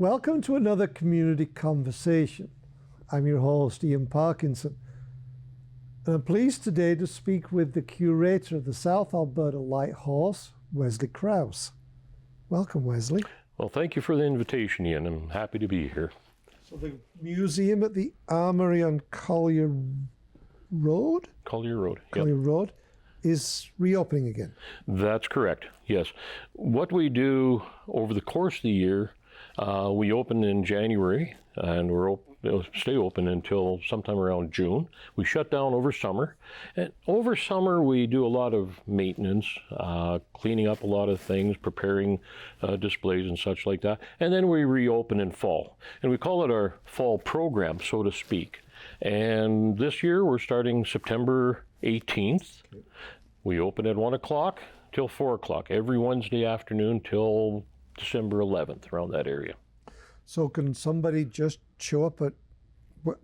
Welcome to another community conversation. I'm your host, Ian Parkinson, and I'm pleased today to speak with the curator of the South Alberta Light Horse, Wesley Krause. Welcome, Wesley. Well, thank you for the invitation, Ian. I'm happy to be here. So the museum at the Armory on Collier Road? Collier Road. Collier Road is reopening again. That's correct, yes. What we do over the course of the year, we open in January, and we'll stay open until sometime around June. We shut down over summer. And over summer, we do a lot of maintenance, cleaning up a lot of things, preparing displays and such like that. And then we reopen in fall. And we call it our fall program, so to speak. And this year, we're starting September 18th. We open at 1 o'clock till 4 o'clock, every Wednesday afternoon till December 11th, around that area. So can somebody just show up at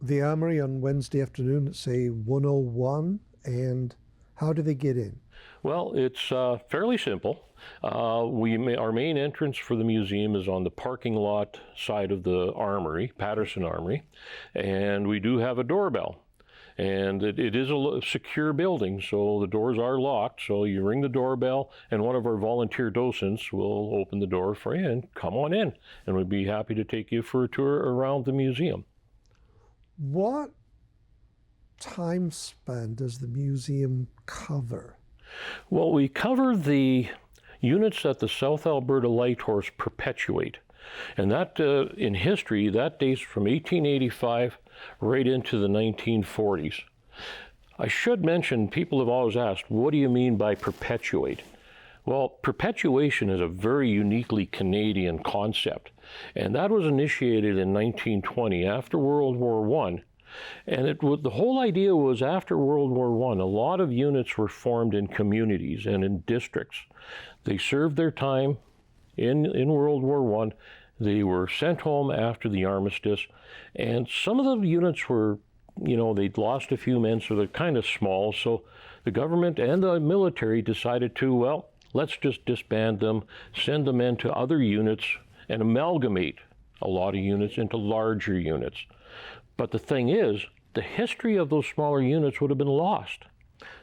the Armory on Wednesday afternoon at, say, 1:01, and how do they get in? Well, it's fairly simple. Our main entrance for the museum is on the parking lot side of the Armory, Patterson Armory, and we do have a doorbell. And it is a secure building, so the doors are locked. So you ring the doorbell, and one of our volunteer docents will open the door for you and come on in. And we'd be happy to take you for a tour around the museum. What time span does the museum cover? Well, we cover the units that the South Alberta Light Horse perpetuate. And that, in history, that dates from 1885 right into the 1940s. I should mention, people have always asked, what do you mean by perpetuate? Well, perpetuation is a very uniquely Canadian concept, and that was initiated in 1920 after World War I. And the whole idea was, after World War I, a lot of units were formed in communities and in districts. They served their time in World War I. They were sent home after the armistice, and some of the units were, they'd lost a few men, so they're kind of small. So the government and the military decided to, well, let's just disband them, send the men to other units, and amalgamate a lot of units into larger units. But the thing is, the history of those smaller units would have been lost.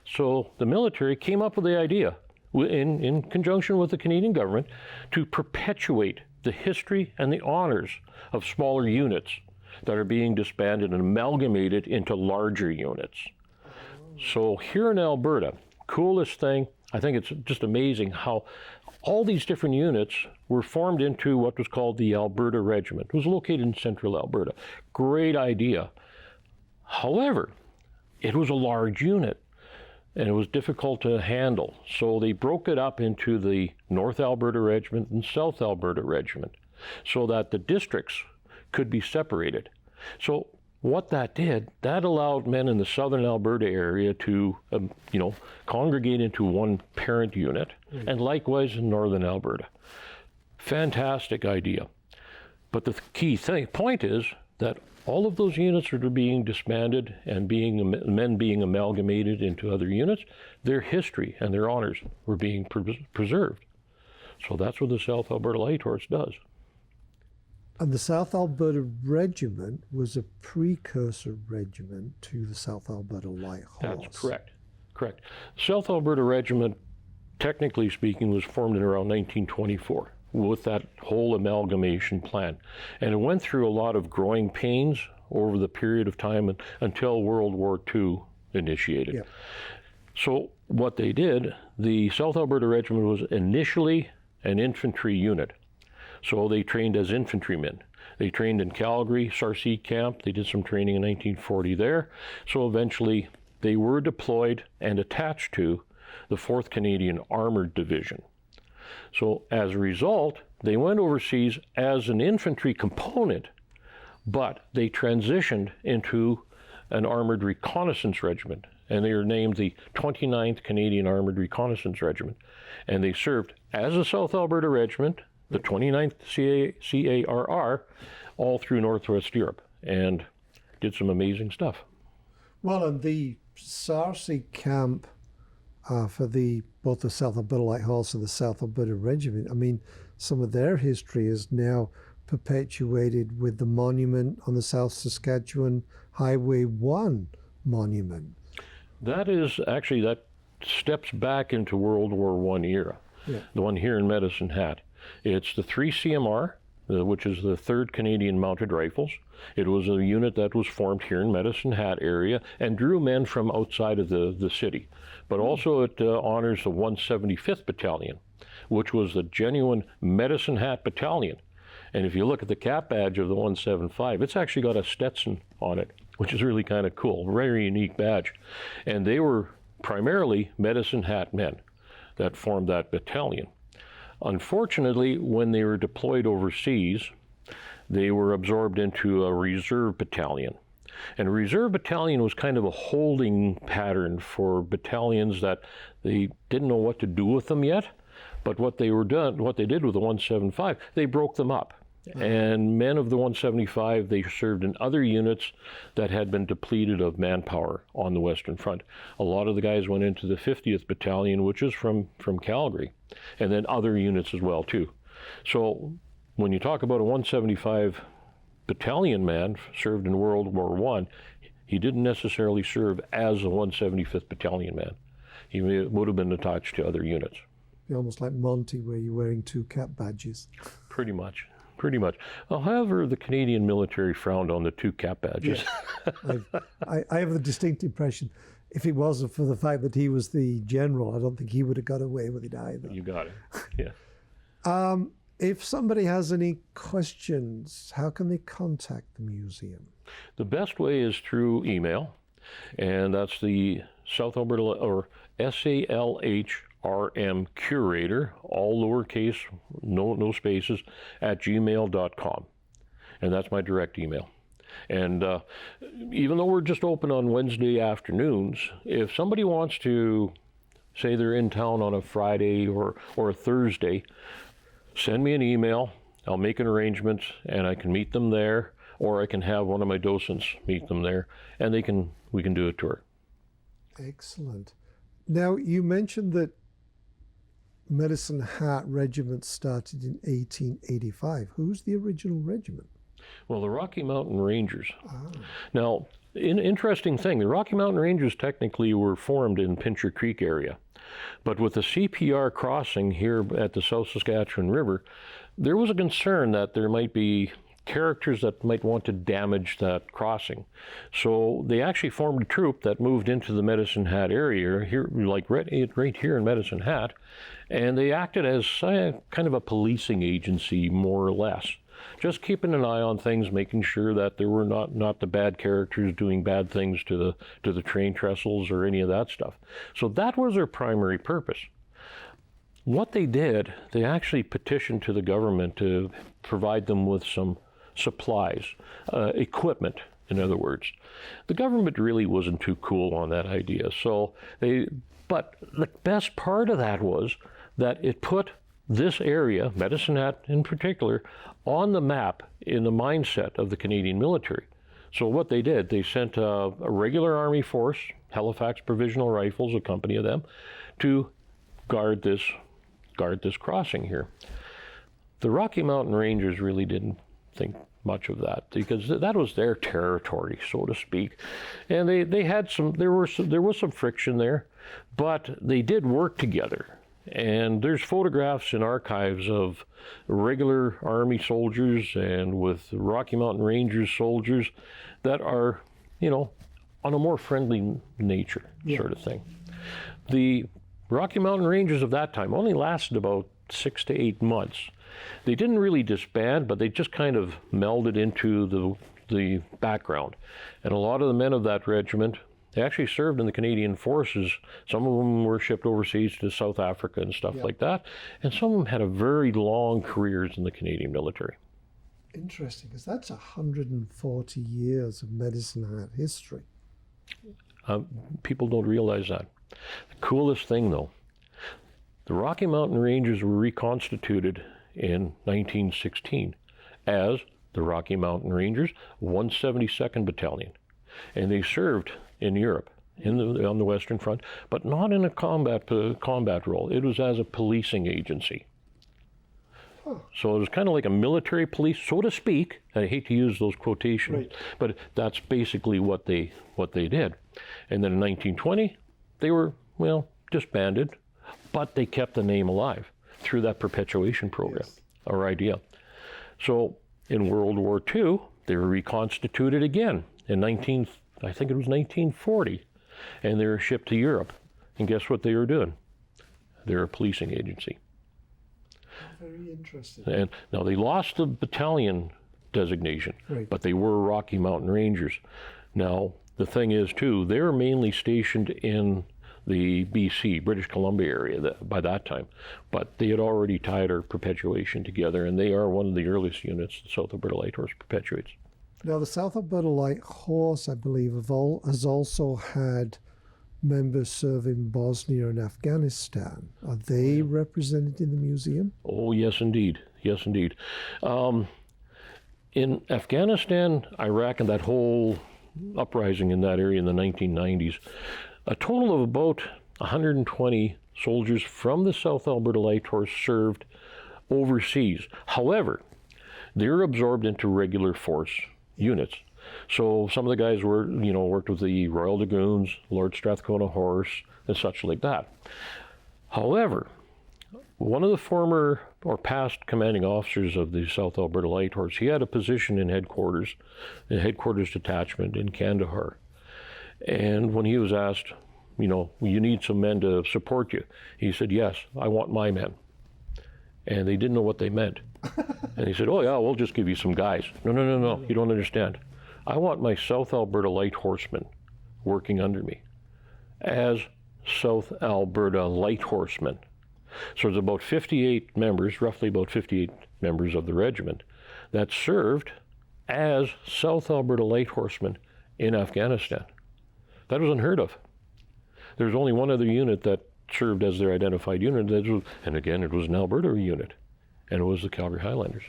So the military came up with the idea, in conjunction with the Canadian government, to perpetuate the history and the honors of smaller units that are being disbanded and amalgamated into larger units. So here in Alberta, coolest thing, I think it's just amazing how all these different units were formed into what was called the Alberta Regiment. It was located in central Alberta. Great idea. However, it was a large unit, and it was difficult to handle. So they broke it up into the North Alberta Regiment and South Alberta Regiment so that the districts could be separated. So what that did, that allowed men in the southern Alberta area to, congregate into one parent unit, and likewise in northern Alberta. Fantastic idea. But the key point is that all of those units are being disbanded and men being amalgamated into other units. Their history and their honors were being preserved. So that's what the South Alberta Light Horse does. And the South Alberta Regiment was a precursor regiment to the South Alberta Light Horse. That's correct. South Alberta Regiment, technically speaking, was formed in around 1924. With that whole amalgamation plan. And it went through a lot of growing pains over the period of time until World War II initiated. Yeah. So what they did, the South Alberta Regiment was initially an infantry unit. So they trained as infantrymen. They trained in Calgary, Sarcee Camp. They did some training in 1940 there. So eventually they were deployed and attached to the 4th Canadian Armored Division. So as a result, they went overseas as an infantry component, but they transitioned into an armored reconnaissance regiment, and they were named the 29th Canadian Armored Reconnaissance Regiment. And they served as a South Alberta Regiment, the 29th CARR, all through Northwest Europe, and did some amazing stuff. Well, and the Sarcee Camp for both the South Alberta Light Horse and the South Alberta Regiment, I mean, some of their history is now perpetuated with the monument on the South Saskatchewan Highway 1 monument. That is actually, that steps back into World War I era. Yeah. The one here in Medicine Hat. It's the 3 CMR, which is the 3rd Canadian Mounted Rifles. It was a unit that was formed here in Medicine Hat area and drew men from outside of the city. But also it honors the 175th Battalion, which was the genuine Medicine Hat Battalion. And if you look at the cap badge of the 175, it's actually got a Stetson on it, which is really kind of cool, very unique badge. And they were primarily Medicine Hat men that formed that battalion. Unfortunately, when they were deployed overseas, they were absorbed into a reserve battalion. And a reserve battalion was kind of a holding pattern for battalions that they didn't know what to do with them yet. But what they did with the 175, they broke them up. And men of the 175, they served in other units that had been depleted of manpower on the Western Front. A lot of the guys went into the 50th Battalion, which is from Calgary, and then other units as well, too. So when you talk about a 175 battalion man served in World War I, he didn't necessarily serve as a 175th Battalion man. He would have been attached to other units. You're almost like Monty, where you're wearing 2 cap badges. Pretty much. Pretty much. However, the Canadian military frowned on the 2 cap badges. Yeah. I have the distinct impression, if it wasn't for the fact that he was the general, I don't think he would have got away with it either. You got it. Yeah. If somebody has any questions, how can they contact the museum? The best way is through email, and that's the South Alberta, or SALH RM Curator, all lowercase, no spaces, at gmail.com. And that's my direct email. And even though we're just open on Wednesday afternoons, if somebody wants to, say they're in town on a Friday or a Thursday, send me an email. I'll make an arrangement and I can meet them there, or I can have one of my docents meet them there, and we can do a tour. Excellent. Now, you mentioned that Medicine Hat Regiment started in 1885. Who's the original regiment? Well, the Rocky Mountain Rangers. Now, interesting thing, the Rocky Mountain Rangers technically were formed in Pincher Creek area. But with the CPR crossing here at the South Saskatchewan River, there was a concern that there might be characters that might want to damage that crossing. So they actually formed a troop that moved into the Medicine Hat area, here, like right here in Medicine Hat, and they acted as kind of a policing agency, more or less. Just keeping an eye on things, making sure that there were not the bad characters doing bad things to the train trestles or any of that stuff. So that was their primary purpose. What they did, they actually petitioned to the government to provide them with some supplies, equipment, in other words. The government really wasn't too cool on that idea. But the best part of that was that it put this area, Medicine Hat in particular, on the map in the mindset of the Canadian military. So what they did, they sent a regular Army force, Halifax Provisional Rifles, a company of them, to guard this crossing here. The Rocky Mountain Rangers really didn't think much of that, because that was their territory, so to speak. And they had there was some friction there, but they did work together. And there's photographs in archives of regular Army soldiers and with Rocky Mountain Rangers soldiers that are, on a more friendly nature, sort of thing. The Rocky Mountain Rangers of that time only lasted about 6 to 8 months. They didn't really disband, but they just kind of melded into the background. And a lot of the men of that regiment, they actually served in the Canadian forces. Some of them were shipped overseas to South Africa and stuff like that. And some of them had a very long careers in the Canadian military. Interesting, because that's 140 years of Medicine Hat history. People don't realize that. The coolest thing, though, the Rocky Mountain Rangers were reconstituted in 1916 as the Rocky Mountain Rangers, 172nd Battalion. And they served in Europe, on the Western Front, but not in a combat role. It was as a policing agency. So it was kind of like a military police, so to speak. I hate to use those quotations, but that's basically what they did. And then in 1920, they were, well, disbanded, but they kept the name alive through that perpetuation program, our idea. So in World War II, they were reconstituted again in I think it was 1940, and they were shipped to Europe. And guess what they were doing? They're a policing agency. Very interesting. And now they lost the battalion designation, but they were Rocky Mountain Rangers. Now, the thing is, too, they were mainly stationed in the BC, British Columbia area by that time, but they had already tied our perpetuation together, and they are one of the earliest units the South Alberta Light Horse perpetuates. Now, the South Alberta Light Horse, I believe, has also had members serve in Bosnia and Afghanistan. Are they represented in the museum? Oh, yes, indeed. Yes, indeed. In Afghanistan, Iraq, and that whole uprising in that area in the 1990s, a total of about 120 soldiers from the South Alberta Light Horse served overseas. However, they're absorbed into regular force units. So some of the guys worked with the Royal Dragoons, Lord Strathcona Horse, and such like that. However, one of the former or past commanding officers of the South Alberta Light Horse, he had a position in headquarters detachment in Kandahar. And when he was asked, you need some men to support you, he said, yes, I want my men. And they didn't know what they meant. And he said, oh yeah, we'll just give you some guys. No, you don't understand. I want my South Alberta Light Horsemen working under me as South Alberta Light Horsemen. So there's about 58 members, roughly about 58 members of the regiment that served as South Alberta Light Horsemen in Afghanistan. That was unheard of. There's only one other unit that served as their identified unit, and again, it was an Alberta unit, and it was the Calgary Highlanders.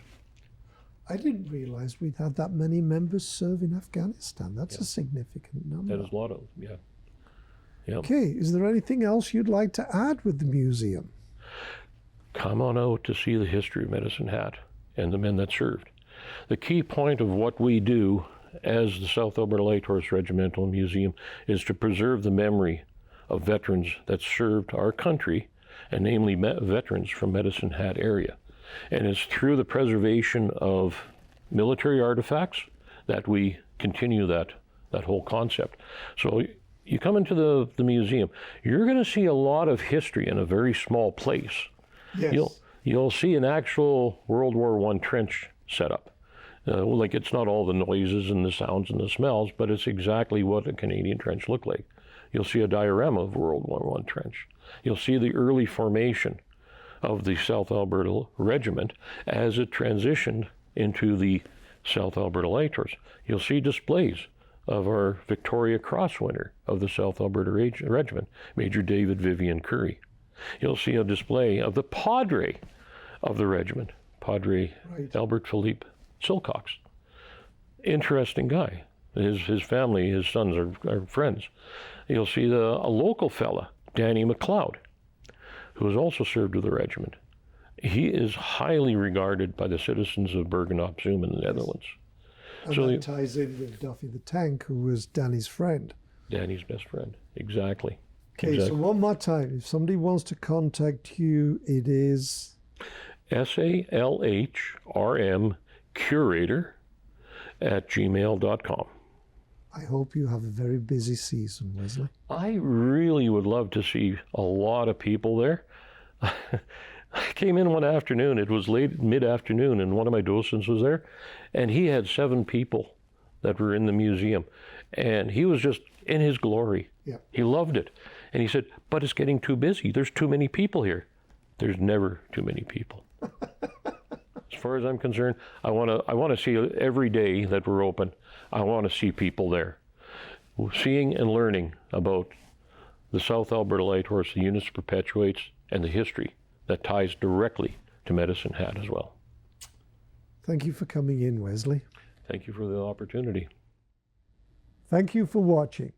I didn't realize we'd had that many members serve in Afghanistan. That's a significant number. That is a lot of, yeah. Okay, is there anything else you'd like to add with the museum? Come on out to see the history of Medicine Hat and the men that served. The key point of what we do as the South Alberta Light Horse Regimental Museum is to preserve the memory of veterans that served our country, and namely veterans from Medicine Hat area. And it's through the preservation of military artifacts that we continue that whole concept. So you come into the museum, you're going to see a lot of history in a very small place. Yes. You'll see an actual World War I trench setup. Like, it's not all the noises and the sounds and the smells, but it's exactly what a Canadian trench looked like. You'll see a diorama of World War I trench. You'll see the early formation of the South Alberta Regiment as it transitioned into the South Alberta Light Horse. You'll see displays of our Victoria Cross winner of the South Alberta Regiment, Major David Vivian Curry. You'll see a display of the Padre of the regiment, Padre Albert Philippe Silcox. Interesting guy. His family, his sons are friends. You'll see a local fella, Danny McLeod, who has also served with the regiment. He is highly regarded by the citizens of Bergen-op-Zoom in the Netherlands. And so that ties in with Duffy the Tank, who was Danny's friend. Danny's best friend, exactly. Okay, so one more time, if somebody wants to contact you, it is SALH curator@gmail.com. I hope you have a very busy season, Wesley. I really would love to see a lot of people there. I came in one afternoon, it was late mid-afternoon, and one of my docents was there, and he had 7 people that were in the museum, and he was just in his glory. Yeah. He loved it. And he said, but it's getting too busy. There's too many people here. There's never too many people. As far as I'm concerned, I want to see every day that we're open, I want to see people there, seeing and learning about the South Alberta Light Horse, the units perpetuates, and the history that ties directly to Medicine Hat as well. Thank you for coming in, Wesley. Thank you for the opportunity. Thank you for watching.